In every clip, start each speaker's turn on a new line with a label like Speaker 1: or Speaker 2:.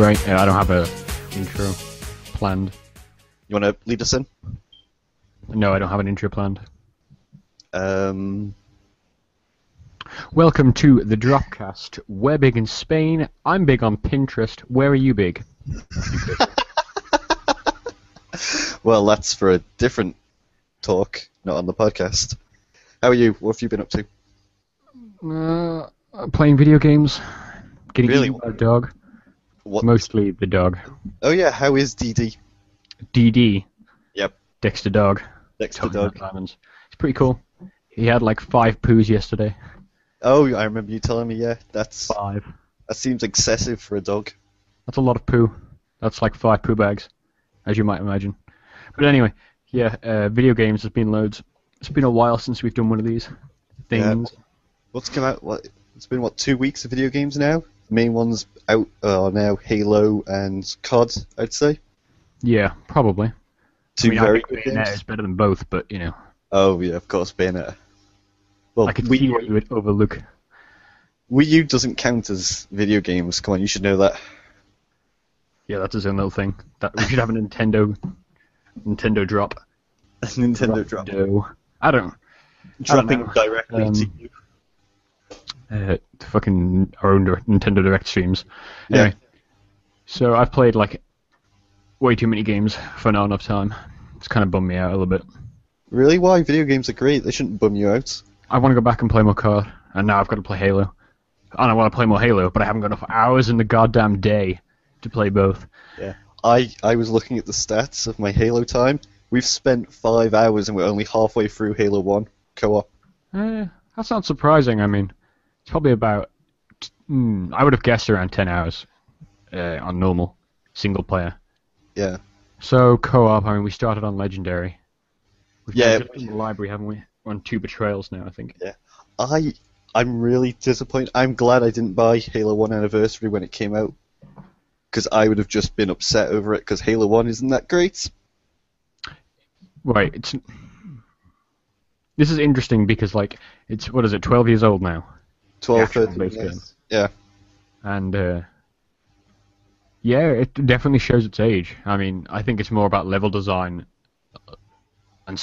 Speaker 1: Right, I don't have a intro planned.
Speaker 2: You want to lead us in?
Speaker 1: No, I don't have an intro planned.
Speaker 2: Um,
Speaker 1: Welcome to the Dropcast. We're big in Spain. I'm big on Pinterest. Where are you big?
Speaker 2: well, that's for a different talk, not on the podcast. How are you? What have you been up to?
Speaker 1: Playing video games. Getting
Speaker 2: Really?
Speaker 1: eaten by a dog.
Speaker 2: What?
Speaker 1: Mostly the dog.
Speaker 2: Oh yeah, how is DD?
Speaker 1: DD.
Speaker 2: Yep,
Speaker 1: Dexter Dog.
Speaker 2: Dexter
Speaker 1: Talking
Speaker 2: Dog.
Speaker 1: about diamonds. It's pretty cool. He had like 5 poos yesterday.
Speaker 2: Oh, I remember you telling me. Yeah,
Speaker 1: 5.
Speaker 2: that seems excessive for a dog.
Speaker 1: That's a lot of poo. That's like 5 poo bags, as you might imagine. But anyway, yeah, video games has been loads. It's been a while since we've done one of these things.
Speaker 2: Yeah. What's come out? What? It's been 2 weeks of video games now. The main ones out are now Halo and COD, I'd say.
Speaker 1: Yeah, probably.
Speaker 2: Two
Speaker 1: I
Speaker 2: very
Speaker 1: think
Speaker 2: good
Speaker 1: Bayonetta
Speaker 2: games.
Speaker 1: is better than both, but you know,
Speaker 2: Oh yeah, of course, Bayonetta. Well,
Speaker 1: I could see what you would overlook.
Speaker 2: Wii U doesn't count as video games. Come on, you should know that.
Speaker 1: Yeah, that's his own little thing. That we should have a Nintendo drop.
Speaker 2: Nintendo drop.
Speaker 1: I don't
Speaker 2: Dropping
Speaker 1: know.
Speaker 2: directly to you.
Speaker 1: Fucking our own Nintendo Direct streams.
Speaker 2: Yeah.
Speaker 1: Anyway, so I've played like way too many games for not enough time. It's kind of bummed me out a little bit.
Speaker 2: Really? Why? Video games are great. They shouldn't bum you out.
Speaker 1: I want to go back and play more COD, and now I've got to play Halo. And I want to play more Halo, but I haven't got enough hours in the goddamn day to play both.
Speaker 2: Yeah. I was looking at the stats of my Halo time. We've spent 5 hours and we're only halfway through Halo 1 co-op.
Speaker 1: That's not surprising. I mean, it's probably about... I would have guessed around 10 hours on normal, single player.
Speaker 2: Yeah.
Speaker 1: So, co-op, I mean, we started on Legendary. We've
Speaker 2: Yeah.
Speaker 1: played in the library, haven't we? We're on 2 Betrayals now, I think.
Speaker 2: Yeah. I'm really disappointed. I'm glad I didn't buy Halo 1 Anniversary when it came out. Because I would have just been upset over it because Halo 1 isn't that great.
Speaker 1: Right, this is interesting because, like, it's, 12 years old now?
Speaker 2: 12,
Speaker 1: actual
Speaker 2: 13
Speaker 1: base
Speaker 2: years.
Speaker 1: game.
Speaker 2: Yeah.
Speaker 1: And, yeah, it definitely shows its age. I mean, I think it's more about level design and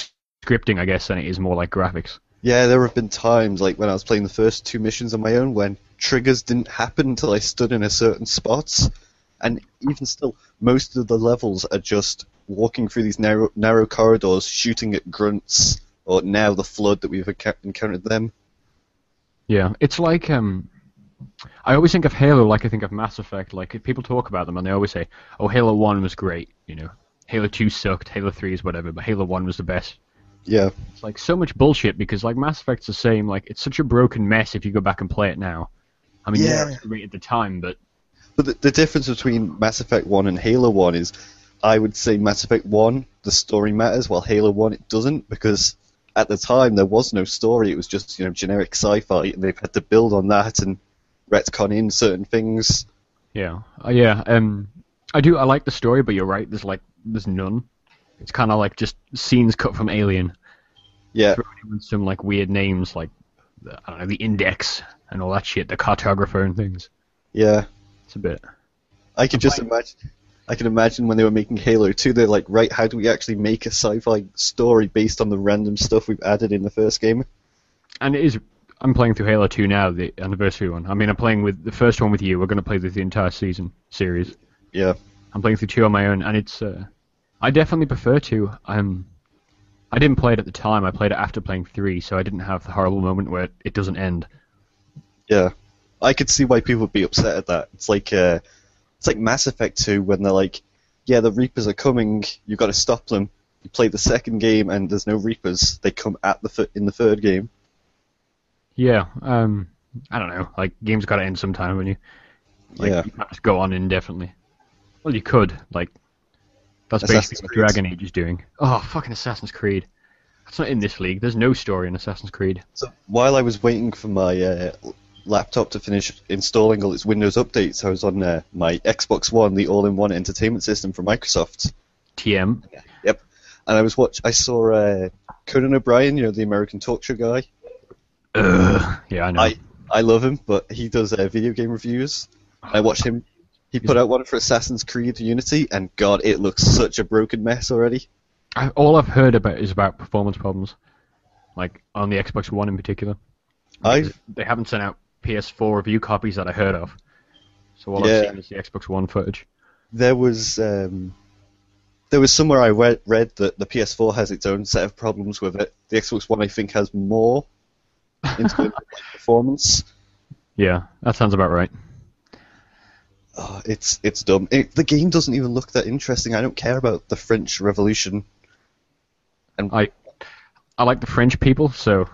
Speaker 1: scripting, I guess, than it is more like graphics.
Speaker 2: Yeah, there have been times, like when I was playing the first 2 missions on my own, when triggers didn't happen until I stood in a certain spot. And even still, most of the levels are just walking through these narrow corridors, shooting at grunts, or now the Flood that we've encountered them.
Speaker 1: Yeah, it's like, I always think of Halo like I think of Mass Effect. Like, if people talk about them and they always say, oh, Halo 1 was great, you know. Halo 2 sucked, Halo 3 is whatever, but Halo 1 was the best.
Speaker 2: Yeah.
Speaker 1: It's like so much bullshit because, like, Mass Effect's the same. Like, it's such a broken mess if you go back and play it now. I mean, yeah, it was great at the time, but...
Speaker 2: But the difference between Mass Effect 1 and Halo 1 is, I would say Mass Effect 1, the story matters, while Halo 1, it doesn't, because at the time there was no story, it was just, you know, generic sci-fi, and they've had to build on that and retcon in certain things.
Speaker 1: Yeah, I like the story, but you're right, there's none. It's kind of like just scenes cut from Alien.
Speaker 2: Yeah.
Speaker 1: With some, like, weird names, like, I don't know, the Index and all that shit, the cartographer and things.
Speaker 2: Yeah.
Speaker 1: It's a bit...
Speaker 2: I can imagine when they were making Halo 2, they're like, right, how do we actually make a sci-fi story based on the random stuff we've added in the first game?
Speaker 1: And it is... I'm playing through Halo 2 now, the anniversary one. I mean, I'm playing with the first one with you. We're going to play through the entire series.
Speaker 2: Yeah.
Speaker 1: I'm playing through 2 on my own, and it's... I definitely prefer 2. I didn't play it at the time. I played it after playing 3, so I didn't have the horrible moment where it doesn't end.
Speaker 2: Yeah. I could see why people would be upset at that. It's like Mass Effect 2 when they're like, yeah, the Reapers are coming, you've got to stop them. You play the second game and there's no Reapers. They come at in the third game.
Speaker 1: Yeah, I don't know. Like, games got to end sometime when you... Like,
Speaker 2: Yeah.
Speaker 1: you can't just go on indefinitely. Well, you could. Like, that's
Speaker 2: Assassin's
Speaker 1: basically what
Speaker 2: Creed.
Speaker 1: Dragon Age is doing. Oh, fucking Assassin's Creed. That's not in this league. There's no story in Assassin's Creed.
Speaker 2: So while I was waiting for my laptop to finish installing all its Windows updates, I was on my Xbox One, the all-in-one entertainment system from Microsoft.
Speaker 1: TM.
Speaker 2: Yep. And I saw Conan O'Brien, you know, the American talk show guy.
Speaker 1: Yeah, I know.
Speaker 2: I love him, but he does video game reviews. I watched him He put out one for Assassin's Creed Unity, and God, it looks such a broken mess already.
Speaker 1: All I've heard about is about performance problems, like on the Xbox One in particular. Because they haven't sent out PS4 review copies that I heard of. So all I've seen is the Xbox One footage.
Speaker 2: There was somewhere I read that the PS4 has its own set of problems with it. The Xbox One, I think, has more in terms of performance.
Speaker 1: Yeah, that sounds about right.
Speaker 2: Oh, it's dumb. The game doesn't even look that interesting. I don't care about the French Revolution. And
Speaker 1: I like the French people, so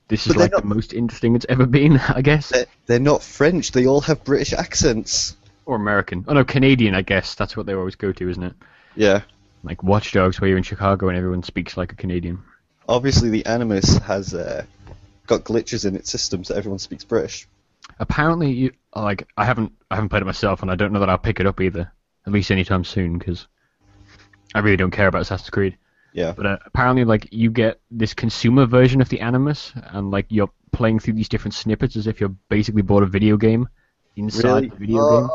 Speaker 1: this is like the most interesting it's ever been, I guess.
Speaker 2: They're not French. They all have British accents.
Speaker 1: Or American. Oh no, Canadian, I guess. That's what they always go to, isn't it?
Speaker 2: Yeah.
Speaker 1: Like Watch Dogs, where you're in Chicago and everyone speaks like a Canadian.
Speaker 2: Obviously, the Animus has got glitches in its system, so everyone speaks British.
Speaker 1: Apparently, I haven't played it myself, and I don't know that I'll pick it up either. At least anytime soon, because I really don't care about Assassin's Creed.
Speaker 2: Yeah.
Speaker 1: But apparently, like, you get this consumer version of the Animus, and like you're playing through these different snippets as if you're basically bought a video game inside the video game.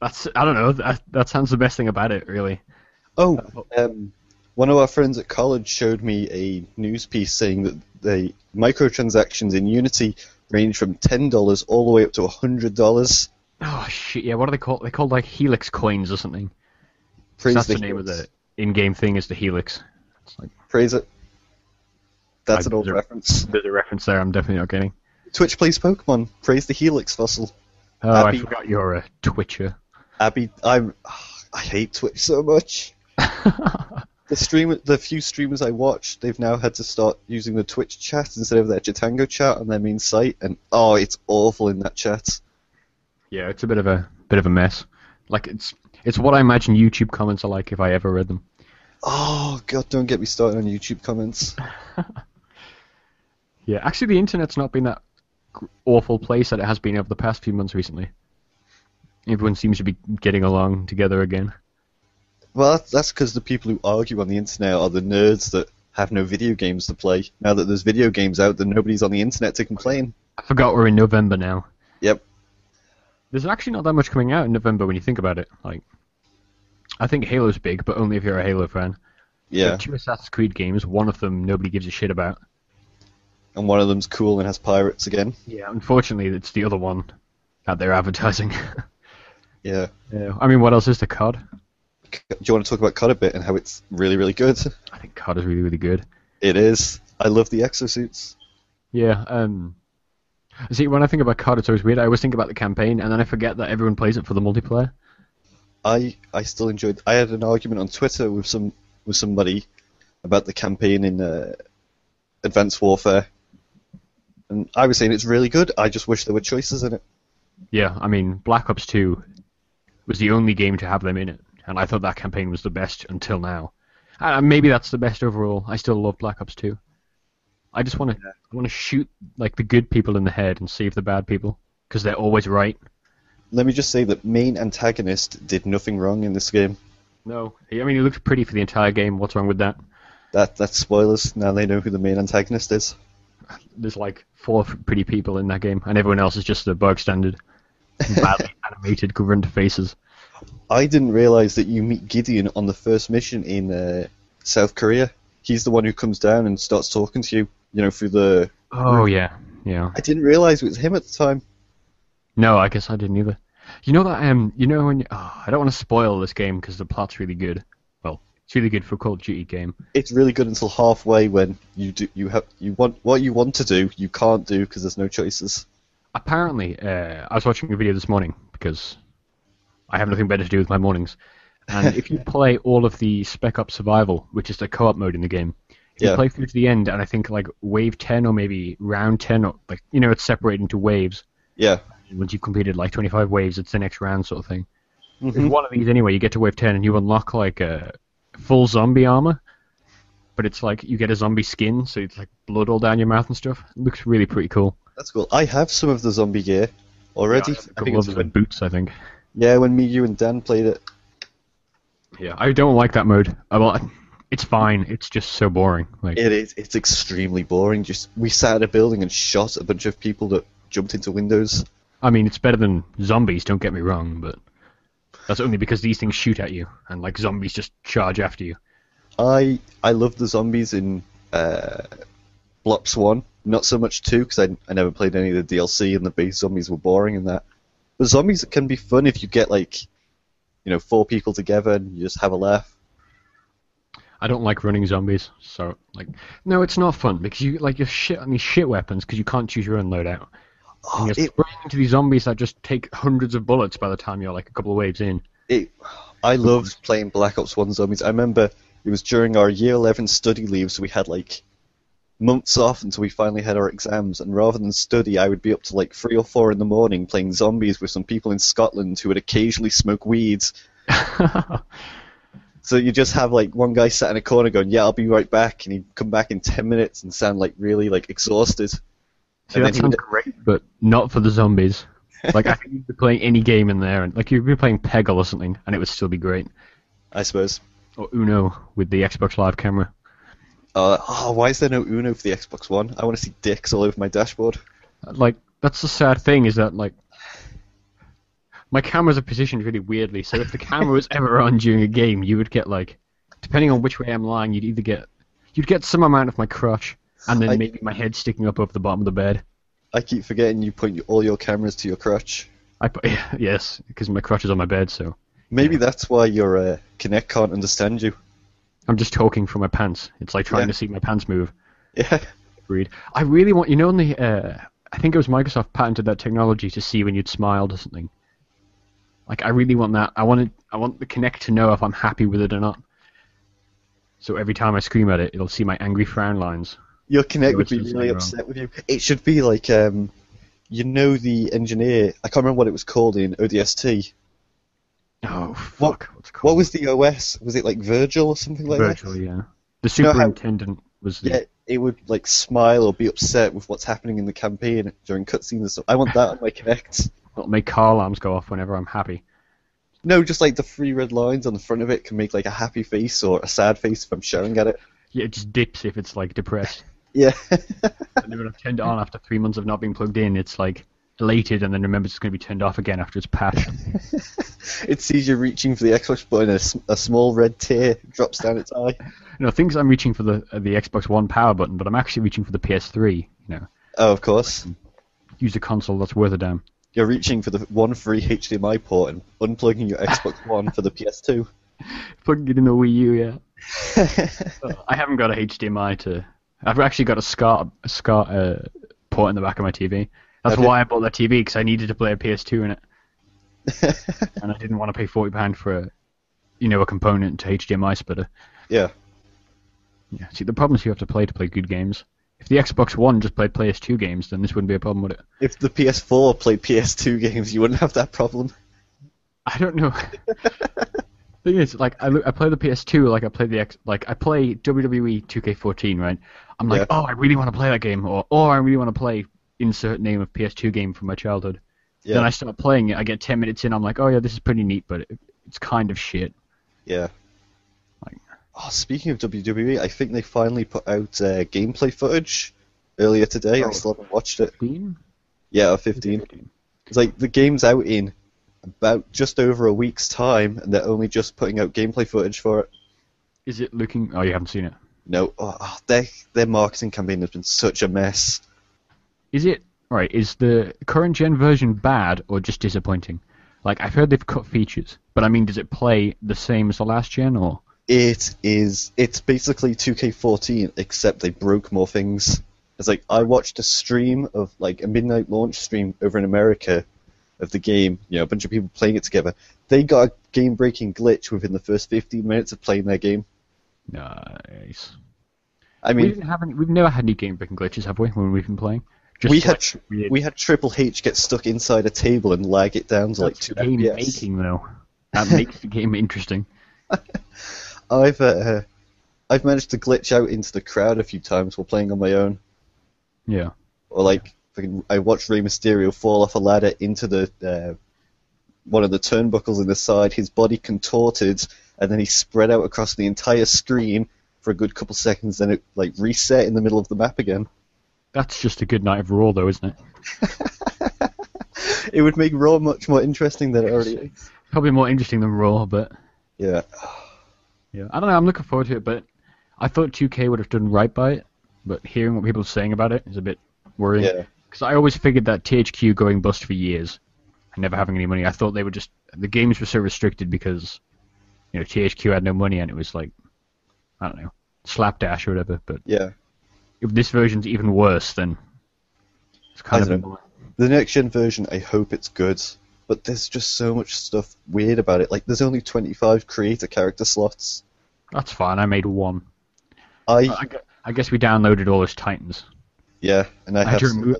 Speaker 1: I don't know. That sounds the best thing about it, really.
Speaker 2: Oh, one of our friends at college showed me a news piece saying that the microtransactions in Unity range from $10 all the way up to $100.
Speaker 1: Oh shit! Yeah, what are they called? They're called like Helix coins or something.
Speaker 2: Praise
Speaker 1: the name of the in-game thing is the Helix. It's like,
Speaker 2: praise it. That's an old reference.
Speaker 1: There's a reference there. I'm definitely not getting.
Speaker 2: Twitch plays Pokemon. Praise the Helix fossil.
Speaker 1: Oh, Abby, I forgot you're a Twitcher.
Speaker 2: Abby, I hate Twitch so much. The few streamers I watch, they've now had to start using the Twitch chat instead of their Chitango chat on their main site, and it's awful in that chat.
Speaker 1: Yeah, it's a bit of a mess. Like it's what I imagine YouTube comments are like if I ever read them.
Speaker 2: Oh God, don't get me started on YouTube comments.
Speaker 1: Yeah, actually, the internet's not been that awful place that it has been over the past few months recently. Everyone seems to be getting along together again.
Speaker 2: Well, that's because the people who argue on the internet are the nerds that have no video games to play. Now that there's video games out, then nobody's on the internet to complain.
Speaker 1: I forgot we're in November now.
Speaker 2: Yep.
Speaker 1: There's actually not that much coming out in November when you think about it. Like, I think Halo's big, but only if you're a Halo fan.
Speaker 2: Yeah.
Speaker 1: There are 2 Assassin's Creed games, one of them nobody gives a shit about.
Speaker 2: And one of them's cool and has pirates again.
Speaker 1: Yeah, unfortunately, it's the other one that they're advertising.
Speaker 2: Yeah.
Speaker 1: I mean, what else is the COD?
Speaker 2: Do you want to talk about COD a bit and how it's really, really good?
Speaker 1: I think COD is really, really good.
Speaker 2: It is. I love the Exo-suits.
Speaker 1: Yeah, see, when I think about COD, it's always weird. I always think about the campaign, and then I forget that everyone plays it for the multiplayer.
Speaker 2: I still enjoyed... I had an argument on Twitter with somebody about the campaign in Advanced Warfare, and I was saying it's really good, I just wish there were choices in it.
Speaker 1: Yeah, I mean, Black Ops 2 was the only game to have them in it, and I thought that campaign was the best until now. Maybe that's the best overall. I still love Black Ops 2. I just want to shoot like the good people in the head and save the bad people, because they're always right.
Speaker 2: Let me just say that main antagonist did nothing wrong in this game.
Speaker 1: No, I mean, he looked pretty for the entire game. What's wrong with that?
Speaker 2: That's spoilers. Now they know who the main antagonist is.
Speaker 1: There's like 4 pretty people in that game, and everyone else is just the bug standard, badly animated, governed faces.
Speaker 2: I didn't realize that you meet Gideon on the first mission in South Korea. He's the one who comes down and starts talking to you, through the...
Speaker 1: Oh, yeah. I
Speaker 2: didn't realize it was him at the time.
Speaker 1: No, I guess I didn't either. You know that, when I don't want to spoil this game because the plot's really good. Well, it's really good for a Call of Duty game.
Speaker 2: It's really good until halfway when what you want to do, you can't do because there's no choices.
Speaker 1: Apparently, I was watching a video this morning because I have nothing better to do with my mornings. And if you play all of the Spec Ops Survival, which is the co-op mode in the game, if you play through to the end, and I think like wave 10 or maybe round 10, or like it's separated into waves.
Speaker 2: Yeah.
Speaker 1: Once you've completed like 25 waves, it's the next round sort of thing.
Speaker 2: Mm-hmm.
Speaker 1: If one of these anyway, you get to wave 10 and you unlock like a full zombie armor, but it's like you get a zombie skin, so it's like blood all down your mouth and stuff. It looks really pretty cool.
Speaker 2: That's cool. I have some of the zombie gear already.
Speaker 1: Yeah, I think it's the boots, I think.
Speaker 2: Yeah, when you and Dan played it.
Speaker 1: Yeah, I don't like that mode. Well, it's fine. It's just so boring. Like
Speaker 2: it is. It's extremely boring. We sat at a building and shot a bunch of people that jumped into windows.
Speaker 1: I mean, it's better than zombies. Don't get me wrong, but that's only because these things shoot at you, and like zombies just charge after you.
Speaker 2: I love the zombies in Blops 1, not so much 2 because I never played any of the DLC and the base zombies were boring in that. But zombies can be fun if you get like, 4 people together and you just have a laugh.
Speaker 1: I don't like running zombies, so like, no, it's not fun because you're shit on these shit weapons because you can't choose your own loadout. And
Speaker 2: Oh,
Speaker 1: you're spraying into these zombies that just take hundreds of bullets by the time you're like a couple of waves in.
Speaker 2: it, I loved playing Black Ops 1 zombies. I remember it was during our Year 11 study leave, so we had like months off until we finally had our exams, and rather than study, I would be up to like 3 or 4 in the morning playing zombies with some people in Scotland who would occasionally smoke weeds. So you just have like one guy sat in a corner going, "Yeah, I'll be right back," and he'd come back in 10 minutes and sound like really like exhausted.
Speaker 1: See, that sounds great, but not for the zombies. Like, I think you'd be playing any game in there, and like you'd be playing Peggle or something, and it would still be great.
Speaker 2: I suppose.
Speaker 1: Or Uno with the Xbox Live camera.
Speaker 2: Why is there no Uno for the Xbox One? I want to see dicks all over my dashboard.
Speaker 1: Like, that's the sad thing, is that like my cameras are positioned really weirdly. So if the camera was ever on during a game, you would get like, depending on which way I'm lying, you'd get some amount of my crotch, and then maybe my head sticking up over the bottom of the bed.
Speaker 2: I keep forgetting you point all your cameras to your crotch.
Speaker 1: Yes, because my crotch is on my bed, so.
Speaker 2: Maybe that's why your Kinect can't understand you.
Speaker 1: I'm just talking from my pants. It's like trying to see my pants move.
Speaker 2: Yeah.
Speaker 1: Agreed. I really want, in the, I think it was Microsoft patented that technology to see when you'd smiled or something. Like, I really want that. I want the Kinect to know if I'm happy with it or not. So every time I scream at it, it'll see my angry frown lines.
Speaker 2: Your Kinect would be really upset with you. It should be like, the engineer, I can't remember what it was called in ODST.
Speaker 1: Oh, fuck. What's it called?
Speaker 2: What was the OS? Was it like Virgil or something like that?
Speaker 1: Virgil, yeah. The superintendent was the...
Speaker 2: Yeah, it would like smile or be upset with what's happening in the campaign during cutscenes and stuff. I want that on my Kinect.
Speaker 1: It'll make car alarms go off whenever I'm happy.
Speaker 2: No, just like the 3 red lines on the front of it can make like a happy face or a sad face if I'm shouting at it.
Speaker 1: Yeah, it just dips if it's like depressed.
Speaker 2: Yeah.
Speaker 1: And then when I've turned it on after 3 months of not being plugged in, it's like elated and then remembers it's going to be turned off again after it's patched.
Speaker 2: It sees you reaching for the Xbox button and a small red tear drops down its eye.
Speaker 1: Thinks I'm reaching for the Xbox One power button, but I'm actually reaching for the PS3,
Speaker 2: Oh, of course.
Speaker 1: Use a console that's worth a damn.
Speaker 2: You're reaching for the one free HDMI port and unplugging your Xbox One for the PS2.
Speaker 1: Plugging it in the Wii U, yeah. I haven't got a HDMI to... I've actually got a SCART port in the back of my TV. That's why I bought that TV, because I needed to play a PS2 in it. And I didn't want to pay £40 for a component to HDMI splitter.
Speaker 2: Yeah.
Speaker 1: Yeah. See, the problem is you have to play good games. If the Xbox One just played PS2 games, then this wouldn't be a problem, would it?
Speaker 2: If the PS4 played PS2 games, you wouldn't have that problem.
Speaker 1: I don't know. Thing is, like, I play the PS2, like I play WWE 2K14, right? I'm like, I really want to play that game, or I really want to play insert name of PS2 game from my childhood. Yeah. Then I start playing it. I get 10 minutes in. I'm like, oh yeah, this is pretty neat, but it's kind of shit.
Speaker 2: Yeah. Speaking of WWE, I think they finally put out gameplay footage earlier today. I still haven't watched it.
Speaker 1: 15?
Speaker 2: Yeah, 15. It's like the game's out in about just over a week's time, and they're only just putting out gameplay footage for it.
Speaker 1: Is it looking... Oh, you haven't seen it?
Speaker 2: No. Their marketing campaign has been such a mess.
Speaker 1: Is it... Alright, is the current gen version bad or just disappointing? Like, I've heard they've cut features, but I mean, does it play the same as the last gen, or...?
Speaker 2: It's basically 2K14, except they broke more things. It's like, I watched a stream of, like, a midnight launch stream over in America of the game, a bunch of people playing it together. They got a game-breaking glitch within the first 15 minutes of playing their game.
Speaker 1: Nice.
Speaker 2: I mean...
Speaker 1: We've never had any game-breaking glitches, have we, when we've been playing?
Speaker 2: We had Triple H get stuck inside a table and lag it down to like 2 FPS.
Speaker 1: Game making, though. That makes the game interesting.
Speaker 2: I've managed to glitch out into the crowd a few times while playing on my own.
Speaker 1: Yeah.
Speaker 2: Or like, I watched Rey Mysterio fall off a ladder into the one of the turnbuckles in the side. His body contorted, and then he spread out across the entire screen for a good couple seconds. Then it like reset in the middle of the map again.
Speaker 1: That's just a good night of Raw, though, isn't it?
Speaker 2: It would make Raw much more interesting than it already is.
Speaker 1: Probably more interesting than Raw, but
Speaker 2: Yeah.
Speaker 1: yeah, I don't know. I'm looking forward to it, but I thought 2K would have done right by it. But hearing what people are saying about it is a bit worrying.
Speaker 2: Yeah.
Speaker 1: Because I always figured that THQ going bust for years and never having any money. I thought they were just the games were so restricted because THQ had no money and it was like I don't know slapdash or whatever. But
Speaker 2: Yeah.
Speaker 1: if this version's even worse, then it's kind
Speaker 2: I
Speaker 1: of
Speaker 2: don't know. The next gen version, I hope it's good. But there's just so much stuff weird about it. Like, there's only 25 creator character slots.
Speaker 1: That's fine. I made one.
Speaker 2: I
Speaker 1: I guess we downloaded all those Titans.
Speaker 2: Yeah, and I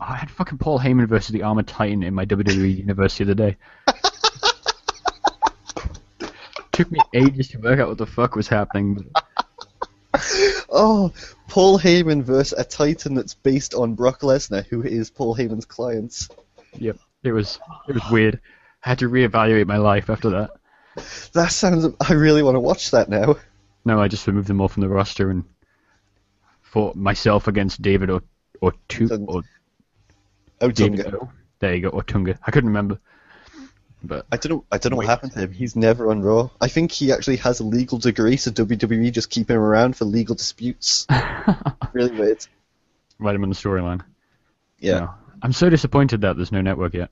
Speaker 1: I had fucking Paul Heyman versus the Armored Titan in my WWE Universe the other day. Took me ages to work out what the fuck was happening.
Speaker 2: Oh, Paul Heyman versus a Titan that's based on Brock Lesnar, who is Paul Heyman's client.
Speaker 1: Yep, it was weird. I had to reevaluate my life after that.
Speaker 2: That sounds... I really want to watch that now.
Speaker 1: No, I just removed them all from the roster and fought myself against David or
Speaker 2: Otunga.
Speaker 1: David O. There you go, Otunga. I couldn't remember. But
Speaker 2: I don't know what happened to him. He's never on Raw. I think he actually has a legal degree, so WWE just keep him around for legal disputes. Really weird.
Speaker 1: Write him on the storyline.
Speaker 2: Yeah.
Speaker 1: No. I'm so disappointed that there's no network yet.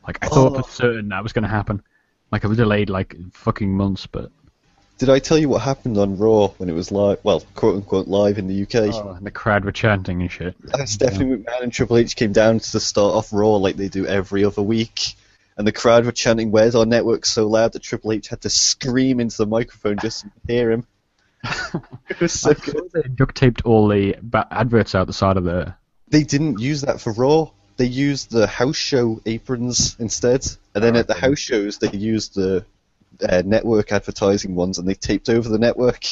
Speaker 1: Like, I thought for certain that was going to happen. Like, it was delayed, like, fucking months, but...
Speaker 2: Did I tell you what happened on Raw when it was live? Well, quote-unquote live in the UK?
Speaker 1: Oh, and the crowd were chanting and shit.
Speaker 2: Stephanie McMahon and Triple H came down to start off Raw like they do every other week. And the crowd were chanting, "Where's our network?" so loud that Triple H had to scream into the microphone just to hear him. It was so good.
Speaker 1: They duct taped all the adverts out the side of the...
Speaker 2: They didn't use that for Raw. They used the house show aprons instead. And then at the house shows, they used the network advertising ones, and they taped over the network.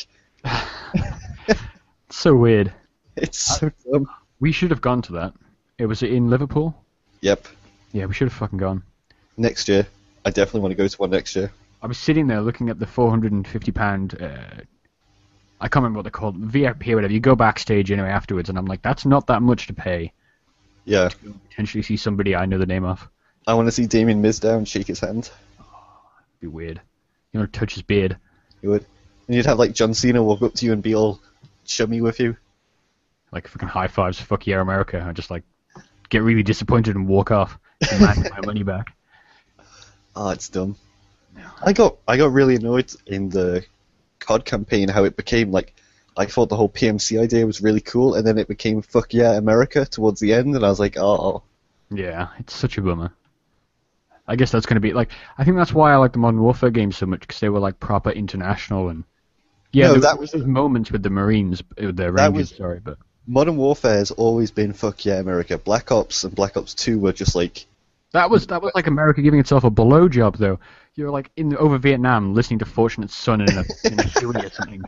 Speaker 1: So weird.
Speaker 2: It's so dumb.
Speaker 1: We should have gone to that. It was in Liverpool?
Speaker 2: Yep.
Speaker 1: Yeah, we should have fucking gone.
Speaker 2: Next year. I definitely want to go to one next year.
Speaker 1: I was sitting there looking at the £450, I can't remember what they're called, VIP or whatever. You go backstage anyway afterwards, and I'm like, that's not that much to pay.
Speaker 2: Yeah.
Speaker 1: To potentially see somebody I know the name of.
Speaker 2: I want to see Damien Mizdow and shake his hand.
Speaker 1: It'd be weird. You want to touch his beard.
Speaker 2: You would. And you'd have like John Cena walk up to you and be all chummy with you.
Speaker 1: Like fucking high fives, fuck yeah America, and just like get really disappointed and walk off. Demand my money back.
Speaker 2: Oh, it's dumb. I got really annoyed in the COD campaign how it became like, I thought the whole PMC idea was really cool, and then it became fuck yeah America towards the end, and I was like, oh.
Speaker 1: Yeah, it's such a bummer. I guess that's going to be like, I think that's why I like the Modern Warfare games so much, because they were like proper international, and yeah,
Speaker 2: No,
Speaker 1: there was those moments with the Marines, the Rangers, sorry, but
Speaker 2: Modern Warfare has always been fuck yeah America. Black Ops and Black Ops 2 were just like...
Speaker 1: That was like America giving itself a blowjob, though. You're like over Vietnam listening to Fortunate Son in a Huey or something.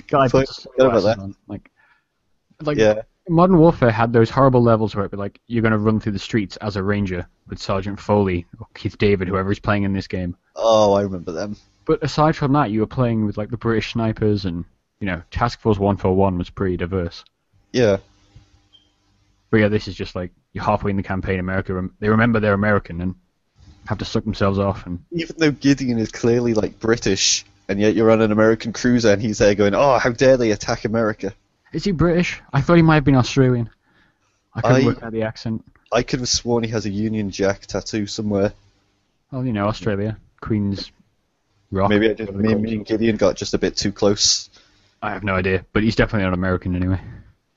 Speaker 1: God,
Speaker 2: about that.
Speaker 1: Like
Speaker 2: Yeah.
Speaker 1: Modern Warfare had those horrible levels where it'd be like you're going to run through the streets as a ranger with Sergeant Foley or Keith David, whoever is playing in this game.
Speaker 2: Oh, I remember them.
Speaker 1: But aside from that, you were playing with like the British snipers, and Task Force 141 was pretty diverse.
Speaker 2: Yeah.
Speaker 1: But yeah, this is just like you're halfway in the campaign. America, they remember they're American and have to suck themselves off. And
Speaker 2: even though Gideon is clearly like British, and yet you're on an American cruiser, and he's there going, "Oh, how dare they attack America?"
Speaker 1: Is he British? I thought he might have been Australian. I couldn't work out the accent.
Speaker 2: I could have sworn he has a Union Jack tattoo somewhere.
Speaker 1: Well, Australia, Queen's Rock.
Speaker 2: Maybe me and Gideon got just a bit too close.
Speaker 1: I have no idea, but he's definitely not American anyway.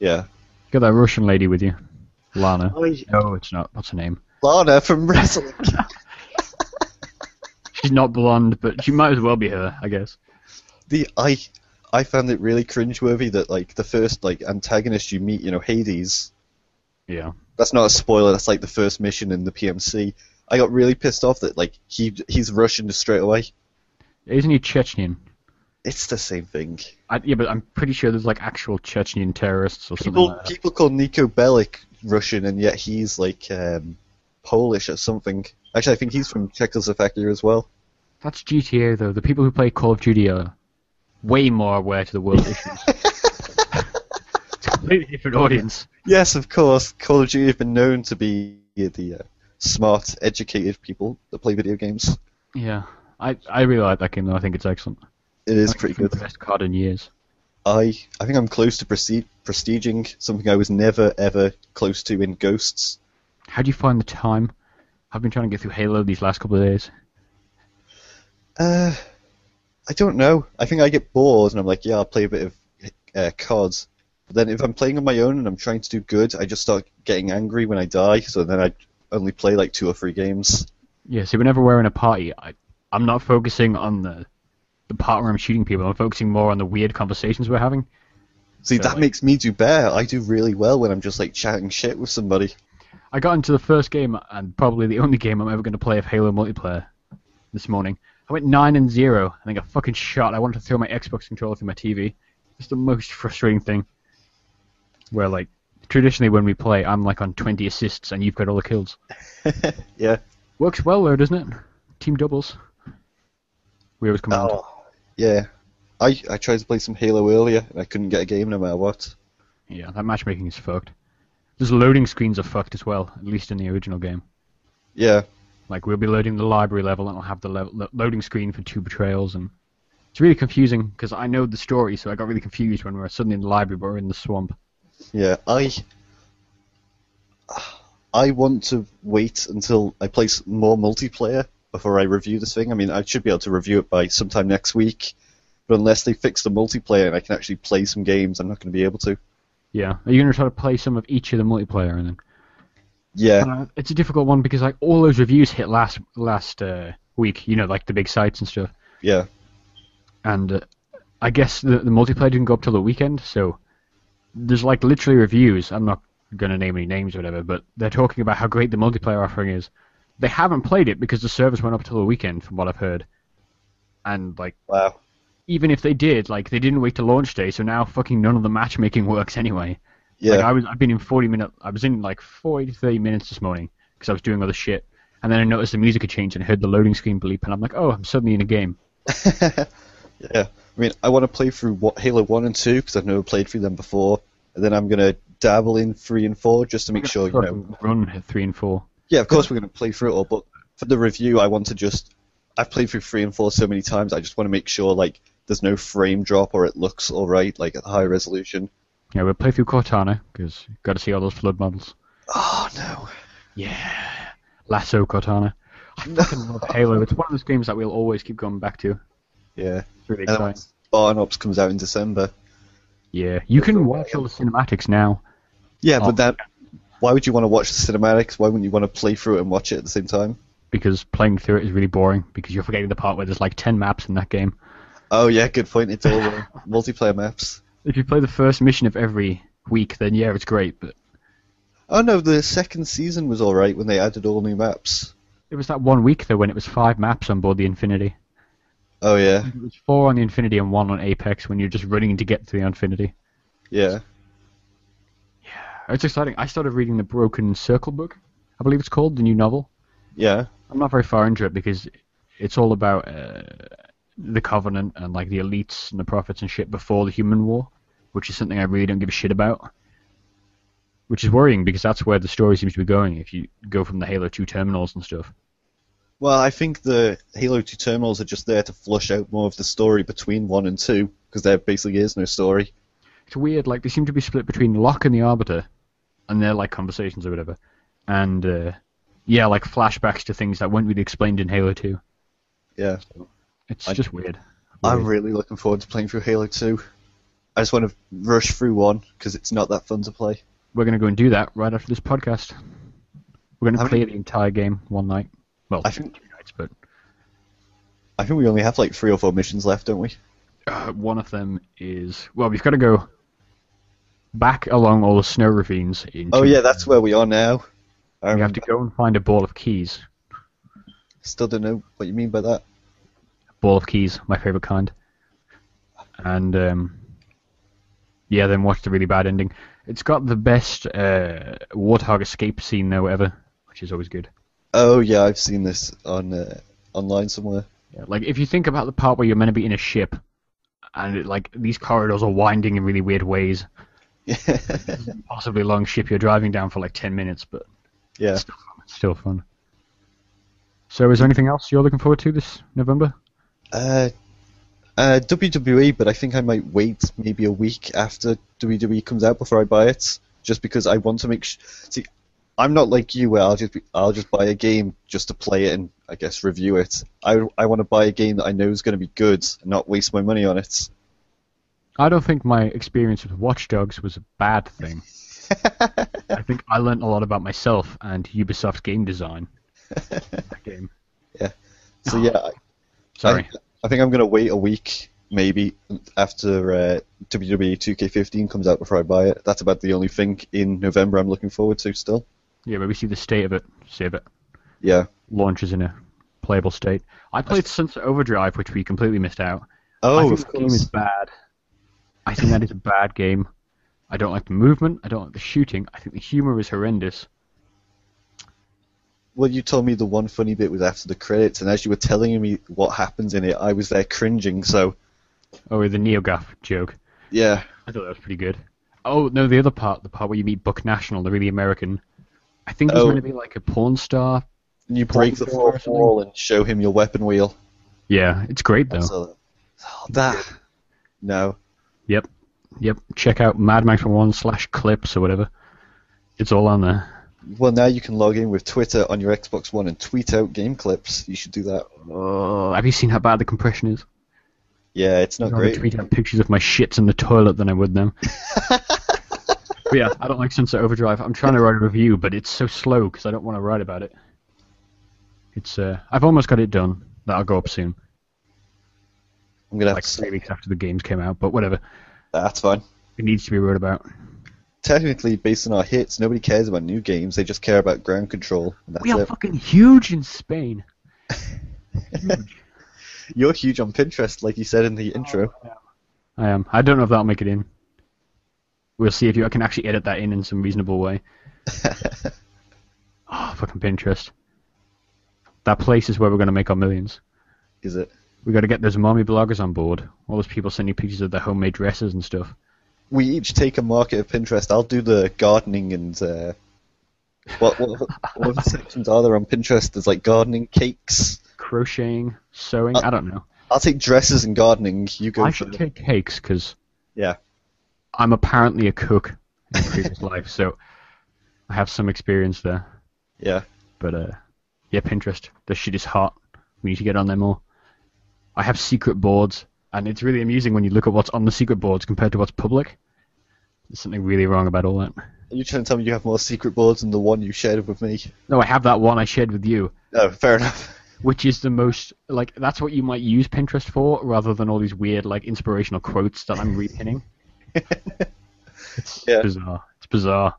Speaker 2: Yeah.
Speaker 1: Got that Russian lady with you, Lana.
Speaker 2: Oh, yeah.
Speaker 1: No, it's not. What's her name?
Speaker 2: Lana from wrestling.
Speaker 1: She's not blonde, but she might as well be her, I guess.
Speaker 2: I found it really cringeworthy that like the first like antagonist you meet, Hades.
Speaker 1: Yeah.
Speaker 2: That's not a spoiler. That's like the first mission in the PMC. I got really pissed off that like he's Russian just straight away.
Speaker 1: Isn't he Chechnyan?
Speaker 2: It's the same thing.
Speaker 1: Yeah, but I'm pretty sure there's like actual Chechnyan terrorists or something like that.
Speaker 2: People call Nico Bellic Russian, and yet he's like Polish or something. Actually, I think he's from Czechoslovakia as well.
Speaker 1: That's GTA though. The people who play Call of Duty are way more aware to the world issues. It's a completely different audience.
Speaker 2: Yes, of course. Call of Duty have been known to be the smart, educated people that play video games.
Speaker 1: Yeah, I really like that game though. I think it's excellent.
Speaker 2: It
Speaker 1: I
Speaker 2: is
Speaker 1: think
Speaker 2: pretty
Speaker 1: it's the
Speaker 2: good.
Speaker 1: best card in years.
Speaker 2: I think I'm close to prestiging something I was never ever close to in Ghosts.
Speaker 1: How do you find the time? I've been trying to get through Halo these last couple of days.
Speaker 2: Uh, I don't know. I think I get bored and I'm like, yeah, I'll play a bit of cards. But then if I'm playing on my own and I'm trying to do good, I just start getting angry when I die. So then I only play like 2 or 3 games.
Speaker 1: Yeah, see, whenever we're in a party, I'm not focusing on the part where I'm shooting people. I'm focusing more on the weird conversations we're having.
Speaker 2: See,
Speaker 1: So,
Speaker 2: that
Speaker 1: like,
Speaker 2: makes me do better. I do really well when I'm just like chatting shit with somebody.
Speaker 1: I got into the first game, and probably the only game I'm ever going to play of Halo multiplayer this morning. I went 9-0, and I got fucking shot. I wanted to throw my Xbox controller through my TV. It's the most frustrating thing. Where, like, traditionally when we play, I'm like on 20 assists, and you've got all the kills.
Speaker 2: Yeah.
Speaker 1: Works well though, doesn't it? Team doubles. We always command.
Speaker 2: Oh, yeah. I tried to play some Halo earlier and I couldn't get a game no matter what.
Speaker 1: Yeah, that matchmaking is fucked. Those loading screens are fucked as well, at least in the original game.
Speaker 2: Yeah.
Speaker 1: Like, we'll be loading the library level, and I'll have the loading screen for 2 betrayals, and it's really confusing, because I know the story, so I got really confused when we were suddenly in the library, but we're in the swamp.
Speaker 2: Yeah. I want to wait until I play more multiplayer before I review this thing. I mean, I should be able to review it by sometime next week, but unless they fix the multiplayer and I can actually play some games, I'm not going to be able to.
Speaker 1: Yeah. Are you going to try to play some of each of the multiplayer, and then...
Speaker 2: Yeah.
Speaker 1: It's a difficult one, because, like, all those reviews hit last week, you know, like the big sites and stuff.
Speaker 2: Yeah.
Speaker 1: And I guess the multiplayer didn't go up till the weekend, so there's like literally reviews. I'm not going to name any names or whatever, but they're talking about how great the multiplayer offering is. They haven't played it because the servers went up till the weekend, from what I've heard. And like,
Speaker 2: Wow.
Speaker 1: even if they did, like, they didn't wait to launch day, so now fucking none of the matchmaking works anyway.
Speaker 2: Yeah.
Speaker 1: Like, I've been in 40 minutes. I was in like 40 to 30 minutes this morning because I was doing other shit, and then I noticed the music had changed and I heard the loading screen bleep, and I'm like, oh, I'm suddenly in a game.
Speaker 2: Yeah. I mean, I want to play through Halo 1 and 2 because I've never played through them before, and then I'm going to dabble in 3 and 4 just to make sure, you know.
Speaker 1: Run 3 and 4.
Speaker 2: Yeah, of course we're going to play through it all, but for the review, I want to just... I've played through 3 and 4 so many times, I just want to make sure, like, there's no frame drop or it looks alright, like, at high resolution.
Speaker 1: Yeah, we'll play through Cortana, because you've got to see all those flood models.
Speaker 2: Oh, no.
Speaker 1: Yeah. Lasso Cortana. I fucking love Halo. It's one of those games that we'll always keep going back to.
Speaker 2: Yeah.
Speaker 1: It's really
Speaker 2: And then
Speaker 1: exciting.
Speaker 2: Spartan Ops comes out in December.
Speaker 1: Yeah. You can watch all the cinematics now.
Speaker 2: Yeah,
Speaker 1: Oh.
Speaker 2: but why would you want to watch the cinematics? Why wouldn't you want to play through it and watch it at the same time?
Speaker 1: Because playing through it is really boring, because you're forgetting the part where there's like 10 maps in that game.
Speaker 2: Oh, yeah, good point. It's all multiplayer maps.
Speaker 1: If you play the first mission of every week, then yeah, it's great, but
Speaker 2: Oh, no, the second season was alright when they added all new maps.
Speaker 1: it was that 1 week, though, when it was 5 maps on board the Infinity.
Speaker 2: Oh, yeah.
Speaker 1: It was 4 on the Infinity and 1 on Apex when you're just running to get to the Infinity.
Speaker 2: Yeah.
Speaker 1: It's exciting. I started reading the Broken Circle book, I believe it's called, the new novel.
Speaker 2: Yeah.
Speaker 1: I'm not very far into it because it's all about the Covenant and like the elites and the prophets and shit before the Human War, which is something I really don't give a shit about. Which is worrying because that's where the story seems to be going if you go from the Halo 2 terminals and stuff.
Speaker 2: Well, I think the Halo 2 terminals are just there to flush out more of the story between 1 and 2, because there basically is no story.
Speaker 1: It's weird, like they seem to be split between Locke and the Arbiter, and their like conversations or whatever, and yeah, like flashbacks to things that weren't really explained in Halo 2.
Speaker 2: Yeah.
Speaker 1: It's just weird.
Speaker 2: I'm really looking forward to playing through Halo 2. I just want to rush through 1, because it's not that fun to play.
Speaker 1: We're going to go and do that right after this podcast. We're going to play the entire game one night. Well,
Speaker 2: I think
Speaker 1: 2 nights, but
Speaker 2: I think we only have like 3 or 4 missions left, don't we?
Speaker 1: one of them is... Well, we've got to go back along all the snow ravines.
Speaker 2: Oh yeah, that's where we are now.
Speaker 1: We have to go and find a ball of keys.
Speaker 2: Still don't know what you mean by that.
Speaker 1: Ball of keys, my favourite kind. And, yeah, then watch the really bad ending. It's got the best Warthog escape scene though ever, which is always good.
Speaker 2: Oh yeah, I've seen this on online somewhere.
Speaker 1: Yeah, like, if you think about the part where you're meant to be in a ship, and like these corridors are winding in really weird ways.
Speaker 2: Yeah.
Speaker 1: Possibly a long ship you're driving down for like 10 minutes, but
Speaker 2: Yeah.
Speaker 1: Still fun. So is there anything else you're looking forward to this November?
Speaker 2: WWE, but I think I might wait maybe a week after WWE comes out before I buy it, just because I want to make see, I'm not like you where I'll just buy a game just to play it and I guess review it. I want to buy a game that I know is going to be good and not waste my money on it.
Speaker 1: I don't think my experience with Watch Dogs was a bad thing. I think I learned a lot about myself and Ubisoft's game design. That game.
Speaker 2: Yeah. So yeah,
Speaker 1: Sorry.
Speaker 2: I think I'm going to wait a week maybe after WWE 2K15 comes out before I buy it. That's about the only thing in November I'm looking forward to still.
Speaker 1: Yeah, maybe see the state of it. See if it
Speaker 2: Yeah.
Speaker 1: launches in a playable state. I played Sunset Overdrive, which we completely missed out.
Speaker 2: Oh,
Speaker 1: I think
Speaker 2: of
Speaker 1: the game
Speaker 2: course.
Speaker 1: is bad. I think that is a bad game. I don't like the movement. I don't like the shooting. I think the humor is horrendous.
Speaker 2: Well, you told me the one funny bit was after the credits, and as you were telling me what happens in it, I was there cringing, so...
Speaker 1: Oh, the NeoGAF joke.
Speaker 2: Yeah.
Speaker 1: I thought that was pretty good. Oh, no, the other part, the part where you meet Buck National, the really American. I think he's
Speaker 2: Oh.
Speaker 1: meant to be like a porn star.
Speaker 2: You break the
Speaker 1: Porn star or
Speaker 2: fourth
Speaker 1: something?
Speaker 2: wall and show him your weapon wheel.
Speaker 1: Yeah, it's great, though.
Speaker 2: So, that... No.
Speaker 1: Yep. Check out Mad Max 1/clips or whatever. It's all on there.
Speaker 2: Well, now you can log in with Twitter on your Xbox One and tweet out game clips. You should do that.
Speaker 1: Oh, have you seen how bad the compression is?
Speaker 2: Yeah, it's not
Speaker 1: I'd rather
Speaker 2: great.
Speaker 1: tweet out pictures of my shits in the toilet than I would them. But yeah, I don't like Sunset Overdrive. I'm trying to write a review, but it's so slow because I don't want to write about it. It's I've almost got it done. That'll go up soon,
Speaker 2: I'm gonna have
Speaker 1: like
Speaker 2: to
Speaker 1: 3 weeks after the games came out. But whatever,
Speaker 2: That's fine.
Speaker 1: it needs to be wrote about.
Speaker 2: Technically, based on our hits, nobody cares about new games. They just care about ground control. And that's
Speaker 1: We are
Speaker 2: it.
Speaker 1: fucking huge in Spain. Huge.
Speaker 2: You're huge on Pinterest, like you said in the intro.
Speaker 1: I am. I don't know if that'll make it in. We'll see if I can actually edit that in some reasonable way. Oh, fucking Pinterest. That place is where we're going to make our millions.
Speaker 2: Is it?
Speaker 1: We got to get those mommy bloggers on board. All those people sending pictures of their homemade dresses and stuff.
Speaker 2: We each take a market of Pinterest. I'll do the gardening and what other sections are there on Pinterest? There's like gardening, cakes.
Speaker 1: Crocheting, sewing, I don't know.
Speaker 2: I'll take dresses and gardening. You go
Speaker 1: I
Speaker 2: for
Speaker 1: should take cakes because
Speaker 2: Yeah.
Speaker 1: I'm apparently a cook in previous life, so I have some experience there.
Speaker 2: Yeah.
Speaker 1: But yeah, Pinterest. The shit is hot. We need to get on there more. I have secret boards, and it's really amusing when you look at what's on the secret boards compared to what's public. There's something really wrong about all that.
Speaker 2: Are you trying to tell me you have more secret boards than the one you shared with me?
Speaker 1: No, I have that one I shared with you,
Speaker 2: Oh, fair enough.
Speaker 1: which is the most, like, that's what you might use Pinterest for, rather than all these weird, like, inspirational quotes that I'm repinning. It's
Speaker 2: Yeah.
Speaker 1: bizarre. It's bizarre.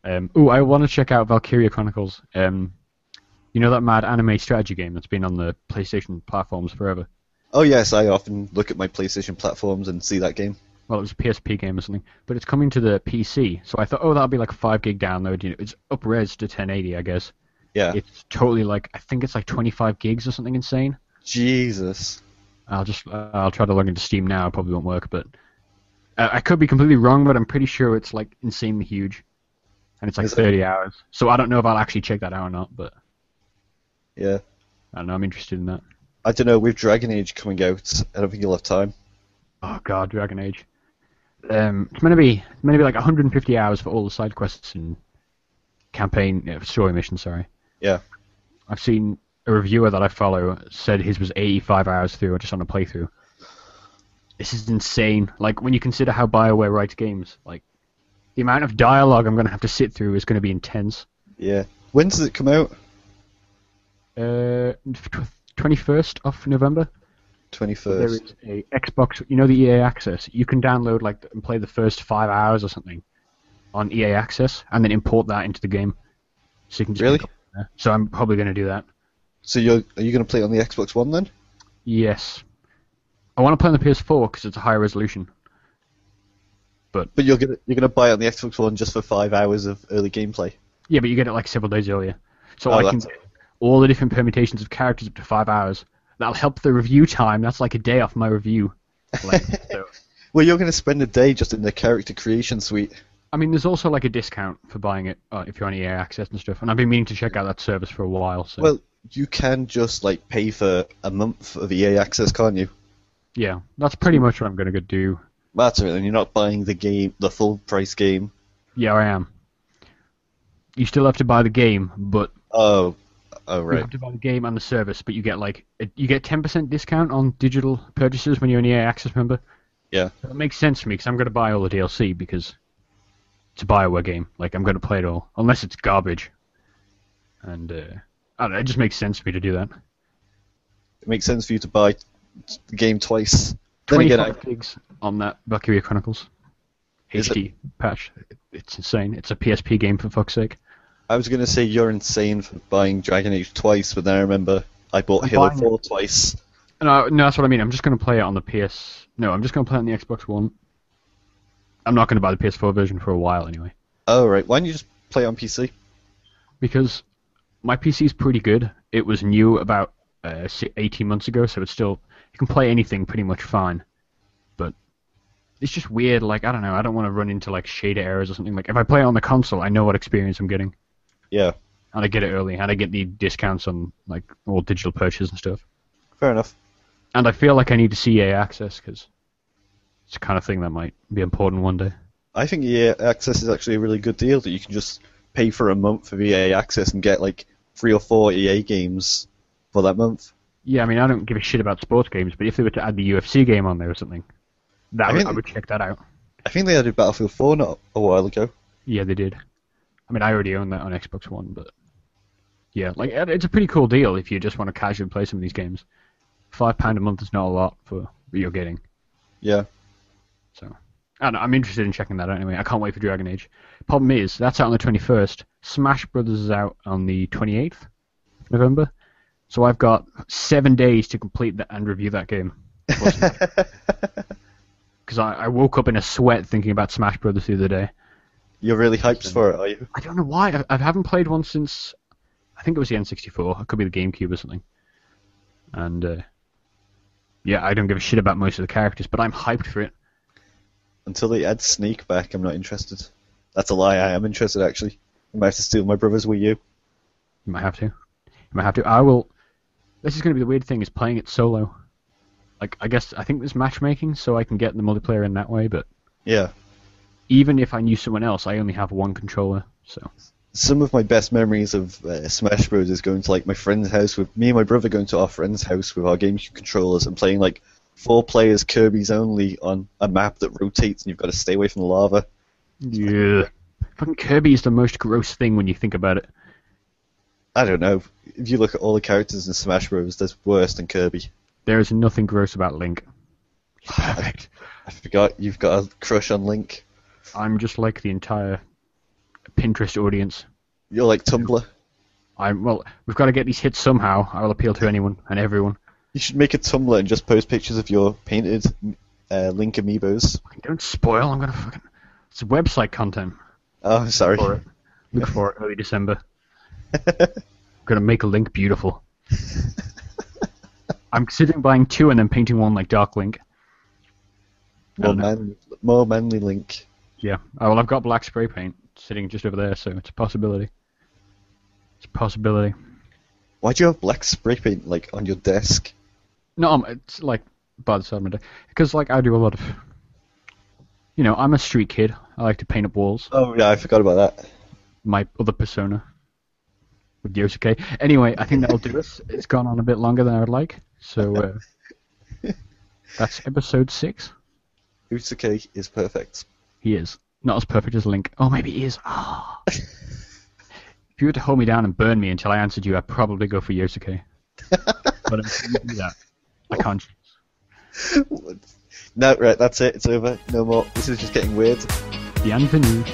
Speaker 1: Oh, I want to check out Valkyria Chronicles. You know that mad anime strategy game that's been on the PlayStation platforms forever?
Speaker 2: Oh yes, I often look at my PlayStation platforms and see that game.
Speaker 1: Well, it was a PSP game or something, but it's coming to the PC. So I thought, oh, that'll be like a 5 gig download. You know, it's up-res to 1080, I guess.
Speaker 2: Yeah.
Speaker 1: It's totally like, I think it's like 25 gigs or something insane.
Speaker 2: Jesus.
Speaker 1: I'll try to log into Steam now. It probably won't work, but I could be completely wrong, but I'm pretty sure it's like insanely huge, and it's like
Speaker 2: Is it?
Speaker 1: 30 hours. So I don't know if I'll actually check that out or not, but
Speaker 2: Yeah.
Speaker 1: I don't know. I'm interested in that.
Speaker 2: I don't know, with Dragon Age coming out, I don't think you'll have time.
Speaker 1: Oh god, Dragon Age. It's meant to be like 150 hours for all the side quests and campaign story missions. Sorry.
Speaker 2: Yeah.
Speaker 1: I've seen a reviewer that I follow said his was 85 hours through, or just on a playthrough. This is insane. Like, when you consider how BioWare writes games, like, the amount of dialogue I'm going to have to sit through is going to be intense.
Speaker 2: Yeah. When does it come out?
Speaker 1: 21st of November. There
Speaker 2: 21st.
Speaker 1: is a Xbox, you know, the EA Access. You can download like and play the first 5 hours or something on EA Access, and then import that into the game. So you can just
Speaker 2: Really?
Speaker 1: pick up there. So I'm probably going to do that.
Speaker 2: So are you going to play it on the Xbox One then?
Speaker 1: Yes. I want to play on the PS4 because it's a higher resolution.
Speaker 2: But you're gonna buy it on the Xbox One just for 5 hours of early gameplay.
Speaker 1: Yeah, but you get it like several days earlier. So
Speaker 2: Oh,
Speaker 1: I can
Speaker 2: that's-
Speaker 1: get all the different permutations of characters up to 5 hours. That'll help the review time. That's like a day off my review. Like, so,
Speaker 2: Well, you're going to spend a day just in the character creation suite.
Speaker 1: I mean, there's also like a discount for buying it if you're on EA Access and stuff, and I've been meaning to check out that service for a while. So
Speaker 2: Well, you can just like pay for a month of EA access, can't you?
Speaker 1: yeah, that's pretty much what I'm gonna go do.
Speaker 2: That's it, and you're not buying the game, the full price game.
Speaker 1: Yeah, I am. You still have to buy the game, but
Speaker 2: Oh, oh
Speaker 1: you
Speaker 2: right.
Speaker 1: have to buy the game and the service, but you get you get 10% discount on digital purchases when you're an EA Access member.
Speaker 2: Yeah.
Speaker 1: So it makes sense to me because I'm gonna buy all the DLC because it's a Bioware game. Like I'm gonna play it all, unless it's garbage. And I don't know, it just makes sense for me to do that.
Speaker 2: It makes sense for you to buy the game twice. Then again,
Speaker 1: 25 gigs on that Valkyria Chronicles
Speaker 2: Is
Speaker 1: HD patch. It's insane. It's a PSP game for fuck's sake.
Speaker 2: I was going to say you're insane for buying Dragon Age twice, but then I remember I bought
Speaker 1: I'm
Speaker 2: Halo
Speaker 1: buying
Speaker 2: 4 twice.
Speaker 1: No, that's what I mean. I'm just going to play it on the PS. No, I'm just going to play it on the Xbox One. I'm not going to buy the PS4 version for a while anyway.
Speaker 2: Oh, right. Why don't you just play on PC?
Speaker 1: Because my PC is pretty good. It was new about 18 months ago, so it's still... You can play anything pretty much fine. But it's just weird. Like, I don't know. I don't want to run into like shader errors or something. Like, if I play it on the console, I know what experience I'm getting.
Speaker 2: Yeah,
Speaker 1: And I get it early, and I get the discounts on like all digital purchases and stuff.
Speaker 2: fair enough.
Speaker 1: And I feel like I need to see EA Access because it's the kind of thing that might be important one day.
Speaker 2: I think EA Access is actually a really good deal that you can just pay for a month of EA Access and get like 3 or 4 EA games for that month.
Speaker 1: Yeah, I mean, I don't give a shit about sports games, but if they were to add the UFC game on there or something, I would check that out.
Speaker 2: I think they added Battlefield 4 not a while ago.
Speaker 1: Yeah, they did. I mean, I already own that on Xbox One, but yeah, like it's a pretty cool deal if you just want to casually play some of these games. £5 a month is not a lot for what you're getting.
Speaker 2: Yeah.
Speaker 1: So, I don't know, I'm interested in checking that out anyway. I can't wait for Dragon Age. Problem is, that's out on the 21st. Smash Brothers is out on the 28th of November. So I've got 7 days to complete that and review that game. Because I woke up in a sweat thinking about Smash Brothers the other day.
Speaker 2: You're really hyped for it, are you?
Speaker 1: I don't know why. I haven't played one since... I think it was the N64. It could be the GameCube or something. And, yeah, I don't give a shit about most of the characters, but I'm hyped for it.
Speaker 2: Until they add Snake back, I'm not interested. That's a lie, I am interested actually. I might have to steal my brother's Wii U.
Speaker 1: You might have to. You might have to. I will... This is going to be the weird thing, is playing it solo. Like, I think there's matchmaking, so I can get the multiplayer in that way, but...
Speaker 2: Yeah.
Speaker 1: Even if I knew someone else, I only have one controller, so...
Speaker 2: Some of my best memories of Smash Bros. Is going to like my friend's house with me and my brother going to our friend's house with our GameCube controllers and playing like 4 players Kirby's only on a map that rotates and you've got to stay away from the lava.
Speaker 1: Yeah. Fucking Kirby is the most gross thing when you think about it.
Speaker 2: I don't know. If you look at all the characters in Smash Bros, there's worse than Kirby.
Speaker 1: There is nothing gross about Link. He's perfect.
Speaker 2: I forgot you've got a crush on Link.
Speaker 1: I'm just like the entire Pinterest audience.
Speaker 2: You're like Tumblr.
Speaker 1: Well, we've got to get these hits somehow. I will appeal to anyone and everyone.
Speaker 2: You should make a Tumblr and just post pictures of your painted Link amiibos.
Speaker 1: Don't spoil. I'm gonna fucking... It's website content.
Speaker 2: Oh, sorry.
Speaker 1: Look for it early December. I'm gonna make a Link beautiful. I'm considering buying 2 and then painting one like Dark Link.
Speaker 2: More manly Link.
Speaker 1: Yeah. Oh, well, I've got black spray paint sitting just over there, so it's a possibility. It's a possibility.
Speaker 2: Why do you have black spray paint like on your desk?
Speaker 1: No, it's like by the side of my desk. Because like I do a lot of... You know, I'm a street kid. I like to paint up walls.
Speaker 2: Oh yeah, I forgot about that.
Speaker 1: My other persona. With Yosuke. Anyway, I think that'll do us. It's gone on a bit longer than I would like. So, that's episode 6.
Speaker 2: Usuke is perfect.
Speaker 1: He is. Not as perfect as Link. Oh, maybe he is. Ah. If you were to hold me down and burn me until I answered you, I'd probably go for Yosuke. But until you do that, I can't choose.
Speaker 2: No, right, that's it. It's over. No more. This is just getting weird.
Speaker 1: Bienvenue.